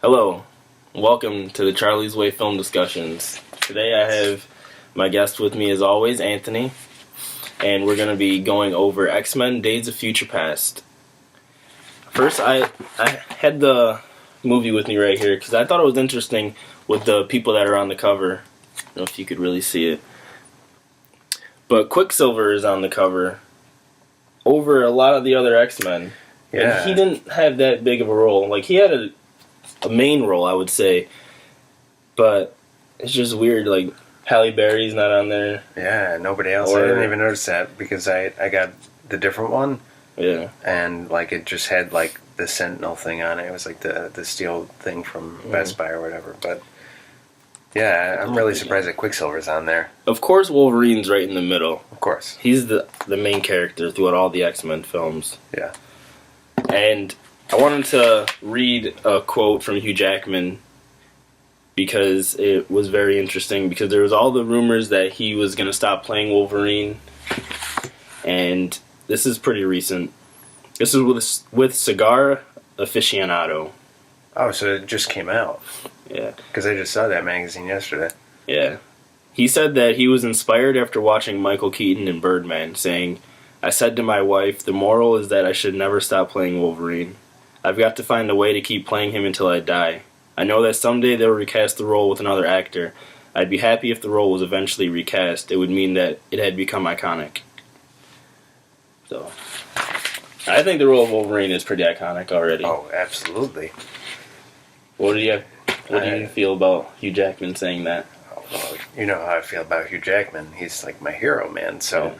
Hello, welcome to the Charlie's Way Film Discussions. Today I have my guest with me as always, Anthony, and we're going to be going over X-Men Days of Future Past. First, I had the movie with me right here because I thought it was interesting with the people that are on the cover. I don't know if you could really see it. But Quicksilver is on the cover over a lot of the other X-Men. Yeah. And he didn't have that big of a role. Like, he had a main role, I would say, but it's just weird. Like, Halle Berry's not on there. Yeah, nobody else. I didn't even notice that because I got the different one. Yeah, and like it just had like the Sentinel thing on it. It was like the steel thing from Best Buy or whatever. But yeah, I'm really surprised that Quicksilver's on there. of course Wolverine's right in the middle. Of course. He's the main character throughout all the X-Men films. Yeah. And I wanted to read a quote from Hugh Jackman because it was very interesting, because there was all the rumors that he was going to stop playing Wolverine, and this is pretty recent. This is with Cigar Aficionado. Oh, so it just came out. Yeah. Because I just saw that magazine yesterday. Yeah. He said that he was inspired after watching Michael Keaton in Birdman, saying, "I said to my wife, the moral is that I should never stop playing Wolverine. I've got to find a way to keep playing him until I die. I know that someday they'll recast the role with another actor. I'd be happy if the role was eventually recast. It would mean that it had become iconic." So, I think the role of Wolverine is pretty iconic already. Oh, absolutely. What do you feel about Hugh Jackman saying that? Well, you know how I feel about Hugh Jackman. He's like my hero, man. Yeah.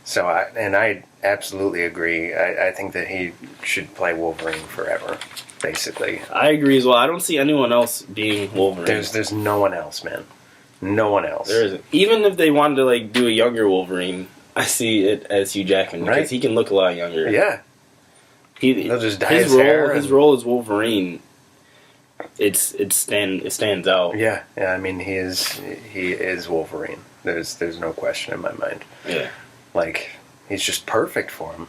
So I absolutely agree. I think that he should play Wolverine forever, basically. I agree as well. I don't see anyone else being Wolverine. There's no one else, man. No one else. There isn't. Even if they wanted to like do a younger Wolverine, I see it as Hugh Jackman because Right. he can look a lot younger. Yeah. He'll just dye his hair His and- role as Wolverine, it stands out. Yeah. I mean, he is Wolverine. There's no question in my mind. Yeah, Like, he's just perfect for him.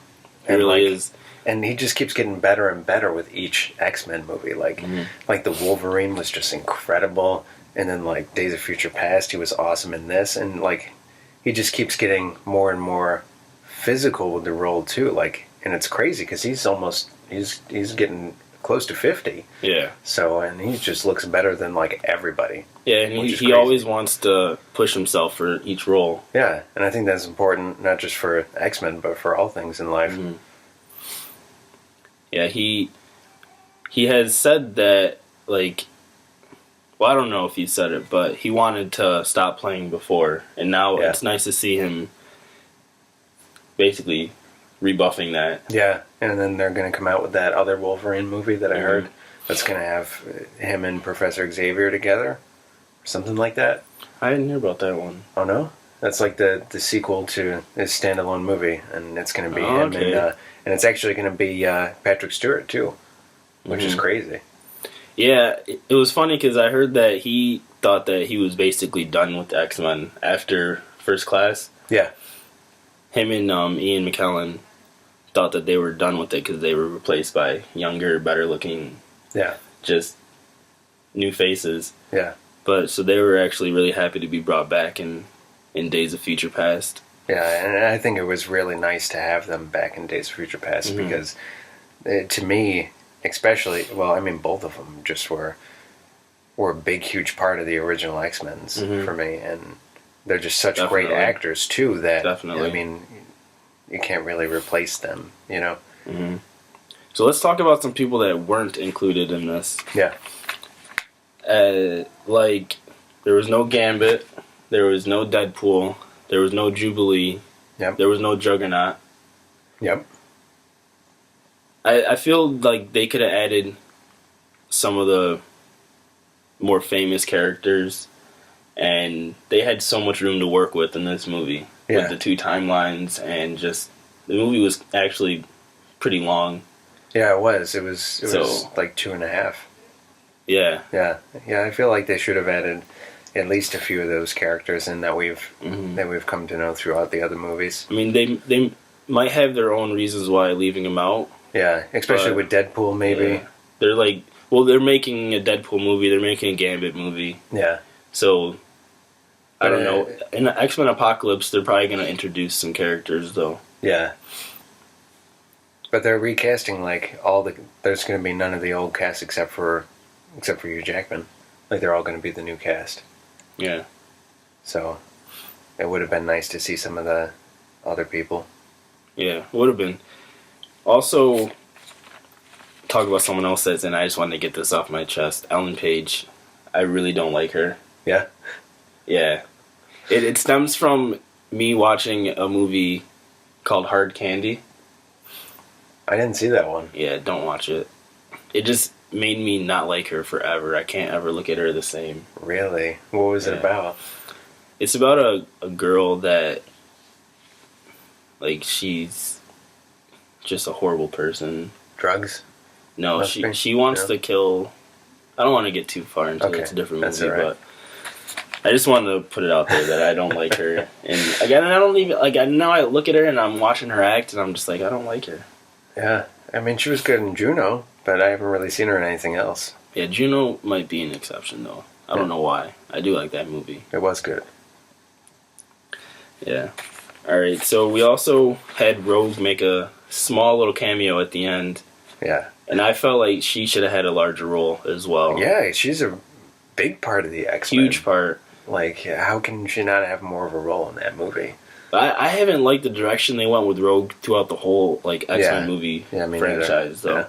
he really like, is. And he just keeps getting better and better with each X-Men movie. Like the Wolverine was just incredible, and then like Days of Future Past, he was awesome in this, and like he just keeps getting more and more physical with the role too. Like, and it's crazy because he's getting close to 50. Yeah, So, and he just looks better than like everybody. yeah, and Which is he crazy. always wants to push himself for each role. Yeah, and I think that's important not just for X-Men but for all things in life. Mhm. Yeah, he has said that, like, well, I don't know if he said it, but he wanted to stop playing before, and now Yeah. it's nice to see him basically rebuffing that. Yeah, and then they're going to come out with that other Wolverine movie that I Mhm. heard that's going to have him and Professor Xavier together, something like that. I didn't hear about that one. Oh no, that's like the sequel to his standalone movie, and it's going to be Oh, him, okay. and it's actually going to be Patrick Stewart too, which is Mhm. crazy. Yeah, it was funny because I heard that he thought that he was basically done with the X-Men after First Class. Yeah, Him and Ian McKellen thought that they were done with it because they were replaced by younger, better-looking, yeah, just new faces. yeah, But so they were actually really happy to be brought back in Days of Future Past. yeah, and I think it was really nice to have them back in Days of Future Past Mhm. because, to me, especially, well, I mean, both of them just were a big, huge part of the original X-Men's Mhm. for me, and they're just such Definitely. great actors too that Definitely. I mean, you can't really replace them, you know? Hmm. So let's talk about some people that weren't included in this. Yeah, Like, there was no Gambit, there was no Deadpool, there was no Jubilee, Yep. there was no Juggernaut. yep, I feel like they could have added some of the more famous characters, and they had so much room to work with in this movie. Yeah. With the two timelines, and just, the movie was actually pretty long. yeah. It was So- like 2.5. Yeah. Yeah, I feel like they should have added at least a few of those characters in that we've come to know throughout the other movies. I mean, they might have their own reasons why leaving him out. Yeah, especially But- with Deadpool, maybe. Yeah. They're like, Well, they're making a Deadpool movie. They're making a Gambit movie. Yeah. So, I don't know. In the X-Men Apocalypse, they're probably going to introduce some characters, though. Yeah. But they're recasting, like, there's going to be none of the old cast except for Hugh Jackman. Like, they're all going to be the new cast. Yeah. So, it would have been nice to see some of the other people. Yeah, would have been. Also, talk about someone else that's in. I just wanted to get this off my chest. Ellen Page. I really don't like her. Yeah? Yeah. It stems from me watching a movie called Hard Candy. I didn't see that one. Yeah, don't watch it. It just made me not like her forever. I can't ever look at her the same. Really? What was it about? It's about a girl that, like, she's just a horrible person. Drugs? No, she wants to kill... I don't want to get too far into it. It's a different movie, but I just wanted to put it out there that I don't like her. And again, I don't even... Like, now I look at her and I'm watching her act and I'm just like, I don't like her. Yeah. I mean, she was good in Juno, but I haven't really seen her in anything else. Yeah, Juno might be an exception, though. I don't know why. I do like that movie. It was good. Yeah. Alright, so we also had Rogue make a small little cameo at the end. Yeah. And I felt like she should have had a larger role as well. Yeah, she's a big part of the X-Men. Huge part. Like, how can she not have more of a role in that movie? I haven't liked the direction they went with Rogue throughout the whole, like, X-Men movie franchise, though. Yeah.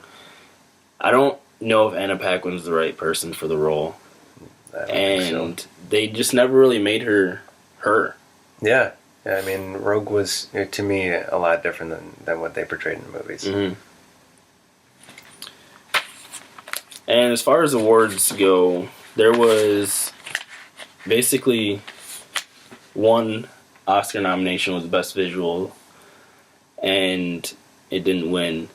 I don't know if Anna Paquin's the right person for the role. And they just never really made her. Yeah. I mean, Rogue was, to me, a lot different than what they portrayed in the movies. Mm-hmm. And as far as awards go, there was basically one Oscar nomination was Best Visual, and it didn't win.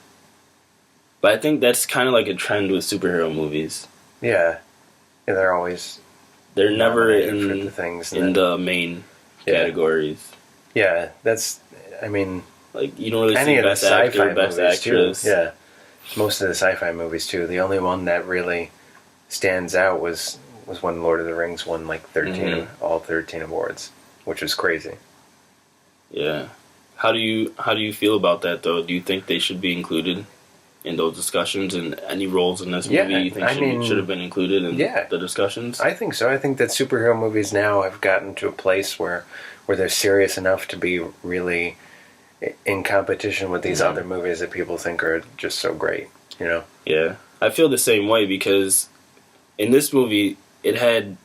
But I think that's kind of like a trend with superhero movies. Yeah. They're always... They're never in the main categories. Yeah, that's... I mean... Like, you don't really see Best Actor, Best Actress. Too. Yeah. Most of the sci-fi movies, too. The only one that really stands out was when Lord of the Rings won, like, 13, all 13 awards, which was crazy. Yeah. How do you feel about that, though? Do you think they should be included in those discussions, and any roles in this movie you think should have been included in the discussions? I think so. I think that superhero movies now have gotten to a place where they're serious enough to be really in competition with these other movies that people think are just so great, you know? Yeah. I feel the same way, because in this movie, it had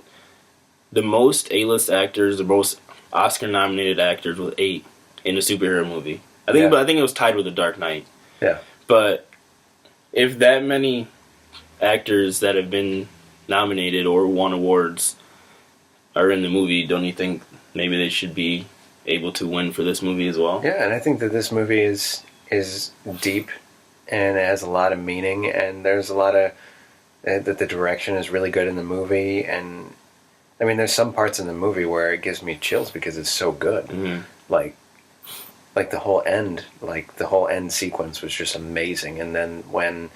the most A-list actors, the most Oscar-nominated actors with 8 in a superhero movie. I think it was tied with The Dark Knight. Yeah. But if that many actors that have been nominated or won awards are in the movie, don't you think maybe they should be able to win for this movie as well? Yeah, and I think that this movie is deep, and it has a lot of meaning, and there's a lot of... that the direction is really good in the movie, and... I mean, there's some parts in the movie where it gives me chills because it's so good. Mm-hmm. Like the whole end sequence was just amazing. And then when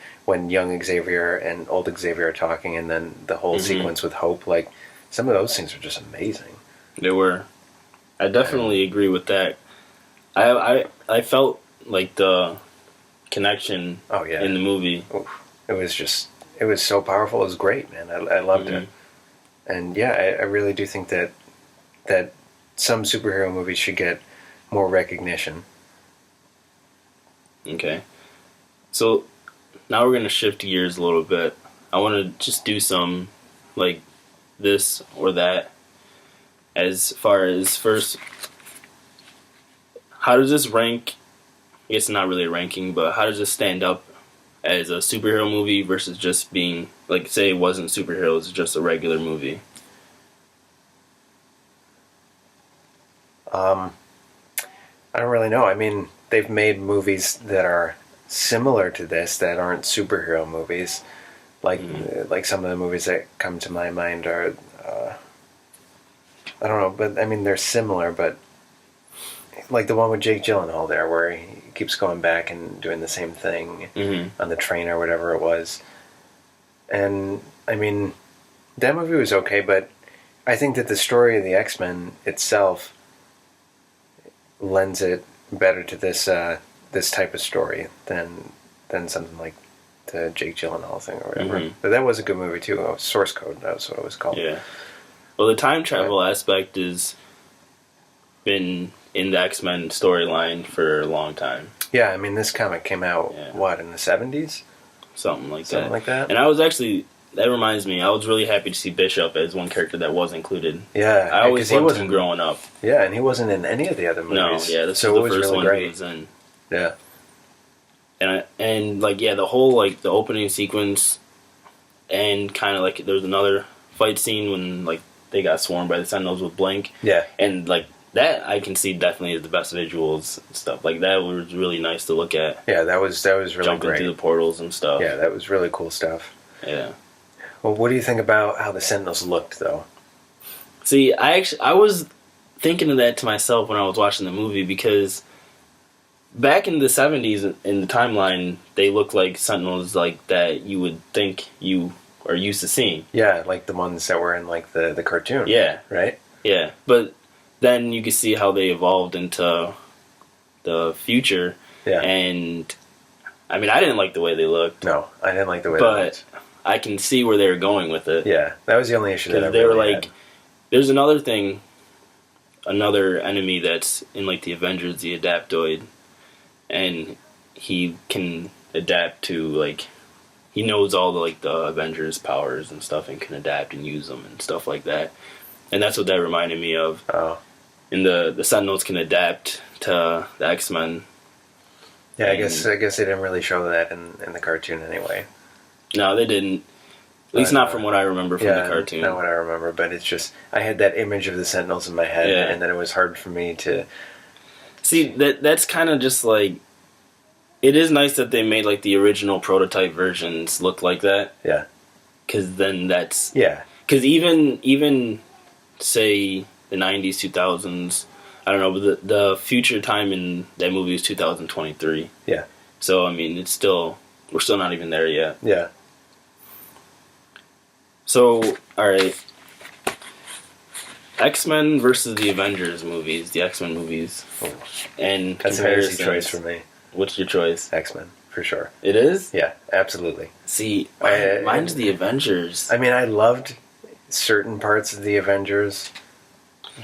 young Xavier and old Xavier are talking, and then the whole sequence with Hope, like, some of those things are just amazing. They were. I definitely agree with that. I felt like the connection in the movie. Oof. It was so powerful. It was great, man. I loved it. And yeah, I really do think that some superhero movies should get more recognition. Okay. So now we're going to shift gears a little bit. I want to just do some, like, this or that. As far as first, how does this rank? I guess not really a ranking, but how does this stand up as a superhero movie versus just being, like, say it wasn't superheroes, just a regular movie? I don't really know. I mean, they've made movies that are similar to this that aren't superhero movies. Like some of the movies that come to my mind are, I don't know, but I mean, they're similar, but like the one with Jake Gyllenhaal there, where he keeps going back and doing the same thing on the train or whatever it was. And I mean, that movie was okay, but I think that the story of the X-Men itself lends it better to this type of story than something like the Jake Gyllenhaal thing or whatever. Mhm. But that was a good movie too. Oh, Source Code, that was what it was called. Yeah. Well, the time travel aspect has been in the X-Men storyline for a long time. Yeah, I mean, this comic came out, in the 70s? Something like Something that. like that. And I was actually, that reminds me, I was really happy to see Bishop as one character that was included. Yeah. I always loved him growing up. Yeah, and he wasn't in any of the other No, movies. yeah, this so was it the first really one great. he was in. Yeah. And the whole, like, the opening sequence, and kind of, like, there was another fight scene when, like, they got swarmed by the Sentinels with Blink. Yeah. And, like, that I can see definitely is the best visuals and stuff. Like, that was really nice to look at. Yeah, that was really Jumping great. through the portals and stuff. Yeah, that was really cool stuff. Yeah. Well, what do you think about how the Sentinels looked, though? See, I was thinking of that to myself when I was watching the movie, because back in the 70s in the timeline, they looked like Sentinels like that you would think you are used to seeing. Yeah, like the ones that were in, like, the cartoon. Yeah. Right? Yeah. But then you could see how they evolved into the future. Yeah. And, I mean, I didn't like the way they looked. No, I didn't like the way they looked. But I can see where they were going with it. Yeah, that was the only issue that I Because they were really like, had. there's another enemy that's in, like, the Avengers, the Adaptoid, and he can adapt to, like, he knows all the, like, the Avengers powers and stuff and can adapt and use them and stuff like that. And that's what that reminded me of. Oh. And the Sentinels can adapt to the X-Men. Yeah, I guess they didn't really show that in the cartoon anyway. No, they didn't. At least not from what I remember from the cartoon. Not what I remember, but it's just, I had that image of the Sentinels in my head, and then it was hard for me to... See, that's kind of just like... It is nice that they made, like, the original prototype versions look like that. Yeah. Because then that's... Yeah. Because even, say, the 90s, 2000s, I don't know, but the future time in that movie is 2023. Yeah. So, I mean, it's still... We're still not even there yet. Yeah. So, alright. X-Men versus the Avengers movies, the X-Men movies. Oh. And That's an easy choice for me. What's your choice? X-Men, for sure. It is? Yeah, absolutely. See, mine's the Avengers. I mean, I loved certain parts of the Avengers.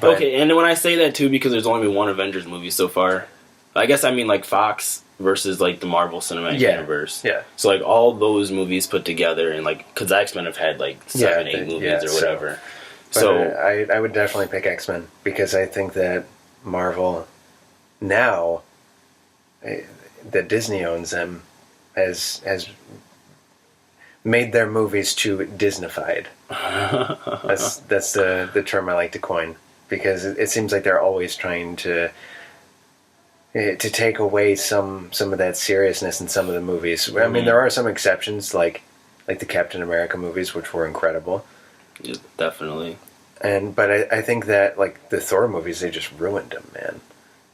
But Okay, and when I say that too, because there's only been one Avengers movie so far, I guess I mean like Fox versus like the Marvel Cinematic Universe. Yeah. So like all those movies put together, and like, because X-Men have had like 7-8 movies or whatever. So I would definitely pick X-Men, because I think that Marvel now, that Disney owns them, has made their movies too Disneyfied. That's the term I like to coin, because it seems like they're always trying to take away some of that seriousness in some of the movies. I mean, there are some exceptions, like the Captain America movies, which were incredible. Yeah, definitely. But I think that, like, the Thor movies, they just ruined them, man.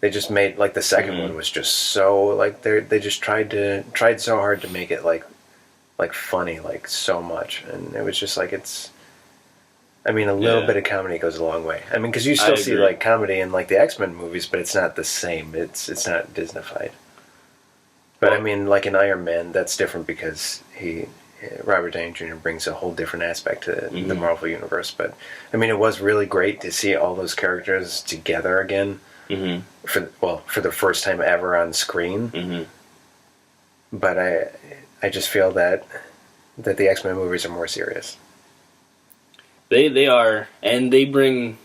They just made, like, the second one was just so, like, they just tried so hard to make it like funny, like, so much, and it was just like, it's, I mean, a little bit of comedy goes a long way. I mean, because you still see, like, comedy in, like, the X-Men movies, but it's not the same. It's not Disneyfied. But I mean, like in Iron Man, that's different, because Robert Downey Jr. brings a whole different aspect to the Marvel Universe. But I mean, it was really great to see all those characters together again for the first time ever on screen. But I just feel that the X-Men movies are more serious. They are, and they bring,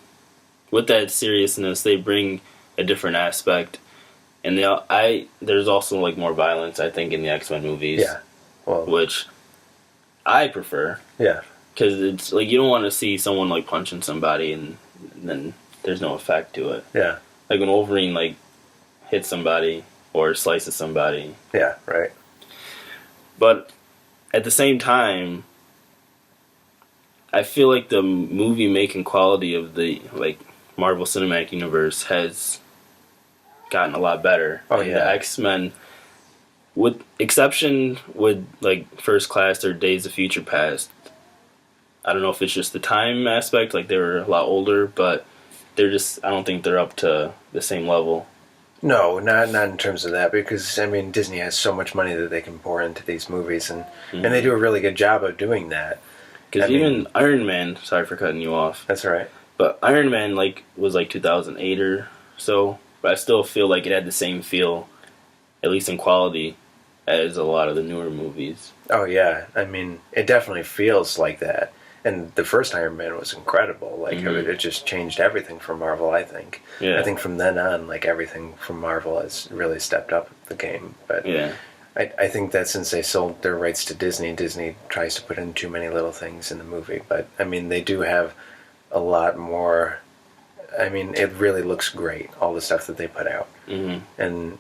with that seriousness, they bring a different aspect. And there's also, like, more violence, I think, in the X-Men movies. Yeah. Well, which I prefer. Yeah. Because it's, like, you don't want to see someone, like, punching somebody and then there's no effect to it. Yeah. Like when Wolverine, like, hits somebody or slices somebody. Yeah, right. But at the same time, I feel like the movie-making quality of the, like, Marvel Cinematic Universe has gotten a lot better. Oh, and yeah. the X-Men, with exception with like First Class or Days of Future Past. I don't know if it's just the time aspect, like they were a lot older, but they're just, I don't think they're up to the same level. No, not in terms of that, because I mean Disney has so much money that they can pour into these movies, and they do a really good job of doing that. Because even Iron Man, sorry for cutting you off. That's all right. But Iron Man was 2008 or so, but I still feel like it had the same feel, at least in quality, as a lot of the newer movies. Oh yeah, I mean it definitely feels like that. And the first Iron Man was incredible. Like it just changed everything for Marvel. I think. Yeah. I think from then on, like everything from Marvel has really stepped up the game. But yeah. I think that since they sold their rights to Disney, Disney tries to put in too many little things in the movie. But I mean, they do have a lot more. I mean, it really looks great. All the stuff that they put out, and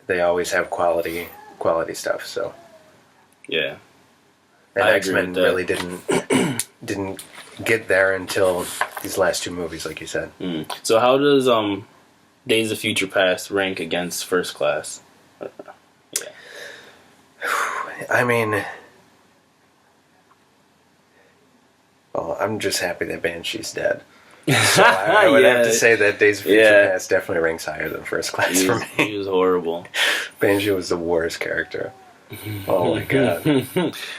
they always have quality stuff. So yeah. And X-Men really didn't get there until these last two movies, like you said. So how does Days of Future Past rank against First Class? Yeah. I mean, well, I'm just happy that Banshee's dead. So I would have to say that Days of Future Past definitely ranks higher than First Class for me. He was horrible. Banshee was the worst character. Oh my god.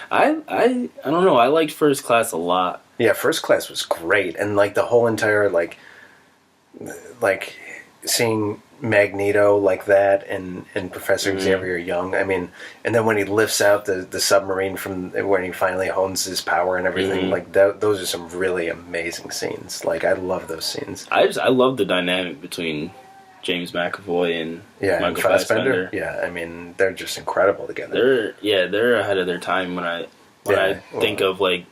I don't know. I liked First Class a lot. Yeah, First Class was great, and like the whole entire like seeing Magneto like that and Professor Xavier Young. I mean, and then when he lifts out the submarine from when he finally hones his power and everything, like those are some really amazing scenes. Like I love those scenes. I love the dynamic between James McAvoy and Michael Fassbender. Yeah, I mean they're just incredible together. They're ahead of their time when I think of like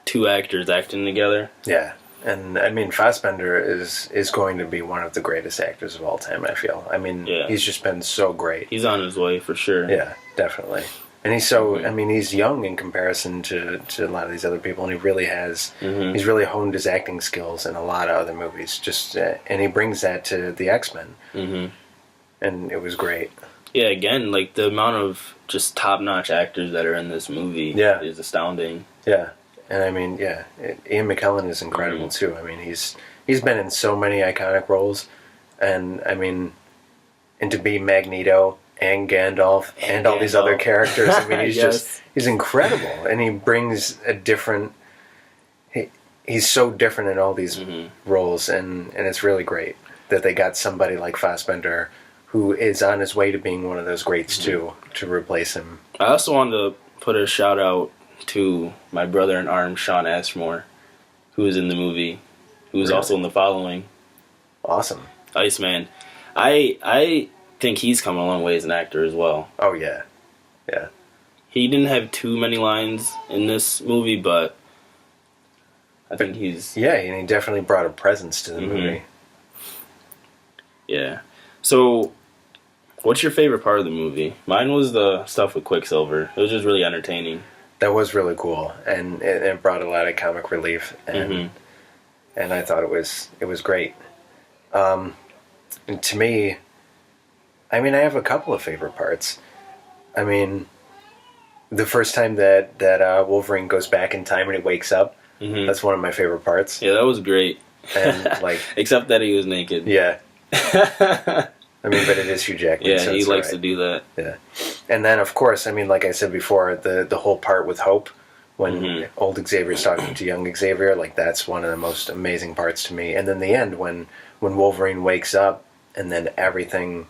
two actors acting together. Yeah, and I mean Fassbender is going to be one of the greatest actors of all time. I feel. I mean, he's just been so great. He's on his way for sure. Yeah, definitely. And he's so. I mean, he's young in comparison to a lot of these other people, and he really has. He's really honed his acting skills in a lot of other movies. Just and he brings that to the X-Men, and it was great. Yeah, again, like the amount of just top-notch actors that are in this movie is astounding. Yeah, and I mean, Ian McKellen is incredible too. I mean, he's been in so many iconic roles, and I mean, and to be Magneto and Gandalf and all these other characters. I mean, he's he's incredible, and he brings a different. He's so different in all these roles, and it's really great that they got somebody like Fassbender, who is on his way to being one of those greats too, to replace him. I also wanted to put a shout out to my brother in arms, Sean Ashmore, who was in the movie, who was also in The Following. Awesome. Iceman. I think he's come a long way as an actor as well. Oh yeah. Yeah. He didn't have too many lines in this movie, but I think he's... Yeah, and he definitely brought a presence to the movie. Yeah. So, what's your favorite part of the movie? Mine was the stuff with Quicksilver. It was just really entertaining. That was really cool, and it brought a lot of comic relief, and I thought it was great. And to me, I mean, I have a couple of favorite parts. I mean, the first time that Wolverine goes back in time and he wakes up, that's one of my favorite parts. Yeah, that was great. And like, except that he was naked. Yeah. I mean, but it is Hugh Jackman. Yeah, so he likes to do that. Yeah. And then, of course, I mean, like I said before, the whole part with Hope, when old Xavier's talking to young Xavier, like that's one of the most amazing parts to me. And then the end, when Wolverine wakes up, and then everything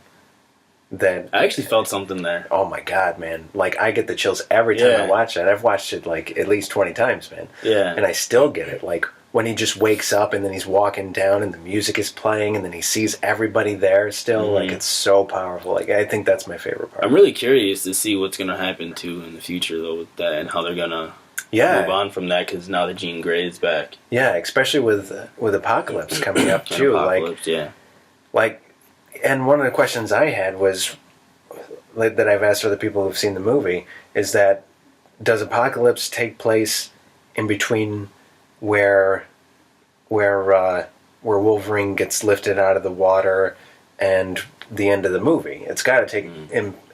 that... I actually felt something there. Oh my god, man. Like, I get the chills every time I watch that. I've watched it, like, at least 20 times, man. Yeah. And I still get it. Like, when he just wakes up and then he's walking down and the music is playing and then he sees everybody there still, like, it's so powerful. Like, I think that's my favorite part. I'm really curious to see what's going to happen, too, in the future, though, with that, and how they're going to move on from that, because now that Jean Grey is back. Yeah, especially with Apocalypse coming up, too. Like, and one of the questions I had was, like, that I've asked other people who've seen the movie, is that, does Apocalypse take place in between where Wolverine gets lifted out of the water and the end of the movie. It's got to take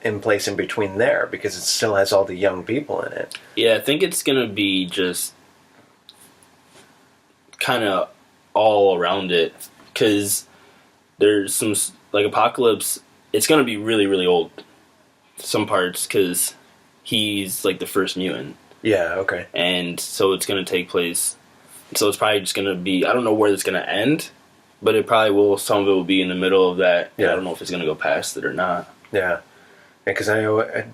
in place in between there because it still has all the young people in it. Yeah, I think it's gonna be just kind of all around it because there's some like Apocalypse. It's gonna be really really old. Some parts because he's like the first mutant. Yeah. Okay. And so it's going to take place. So it's probably just going to be. I don't know where it's going to end, but it probably will. Some of it will be in the middle of that. Yeah. I don't know if it's going to go past it or not. Yeah. Because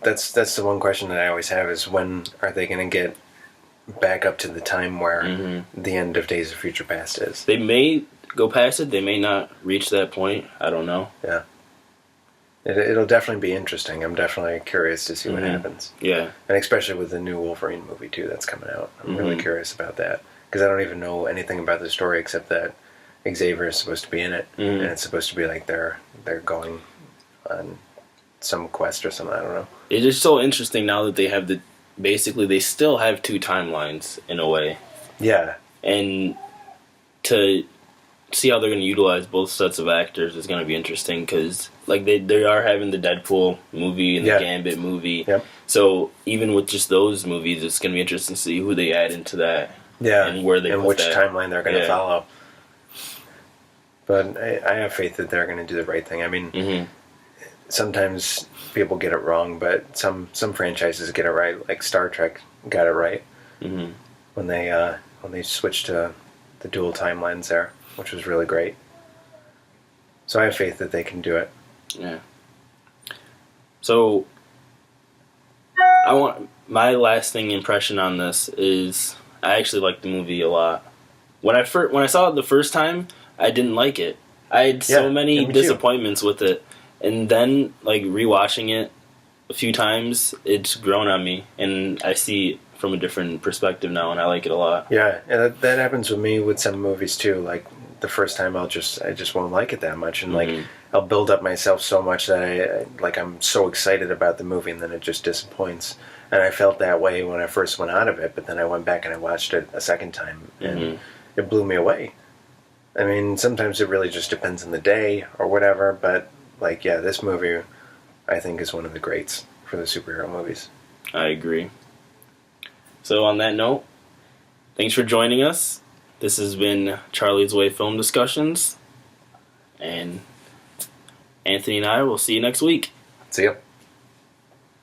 that's the one question that I always have is when are they going to get back up to the time where the end of Days of Future Past is? They may go past it. They may not reach that point. I don't know. Yeah. It'll definitely be interesting. I'm definitely curious to see what happens. Yeah. And especially with the new Wolverine movie, too, that's coming out. I'm really curious about that. Because I don't even know anything about the story except that Xavier is supposed to be in it. And it's supposed to be like they're going on some quest or something. I don't know. It's just so interesting now that they have basically, they still have two timelines in a way. Yeah. And to see how they're going to utilize both sets of actors is going to be interesting because like they are having the Deadpool movie and the Gambit movie. Yep. So even with just those movies, it's going to be interesting to see who they add into that. Yeah. And where they and put which that. timeline they're going to follow. But I have faith that they're going to do the right thing. I mean, sometimes people get it wrong, but some franchises get it right. Like Star Trek got it right when they switched to the dual timelines there, which was really great. So I have faith that they can do it. Yeah. So I want my lasting impression on this is I actually liked the movie a lot. When I saw it the first time, I didn't like it. I had so many disappointments with it, and then like rewatching it a few times, it's grown on me, and I see it from a different perspective now, and I like it a lot. Yeah, and that happens with me with some movies too. Like the first time, I just won't like it that much, and like I'll build up myself so much that I'm so excited about the movie, and then it just disappoints. And I felt that way when I first went out of it, but then I went back and I watched it a second time, and it blew me away. I mean, sometimes it really just depends on the day or whatever, but like, yeah, this movie I think is one of the greats for the superhero movies. I agree. So on that note, thanks for joining us. This has been Charlie's Way Film Discussions, and Anthony and I will see you next week. See ya.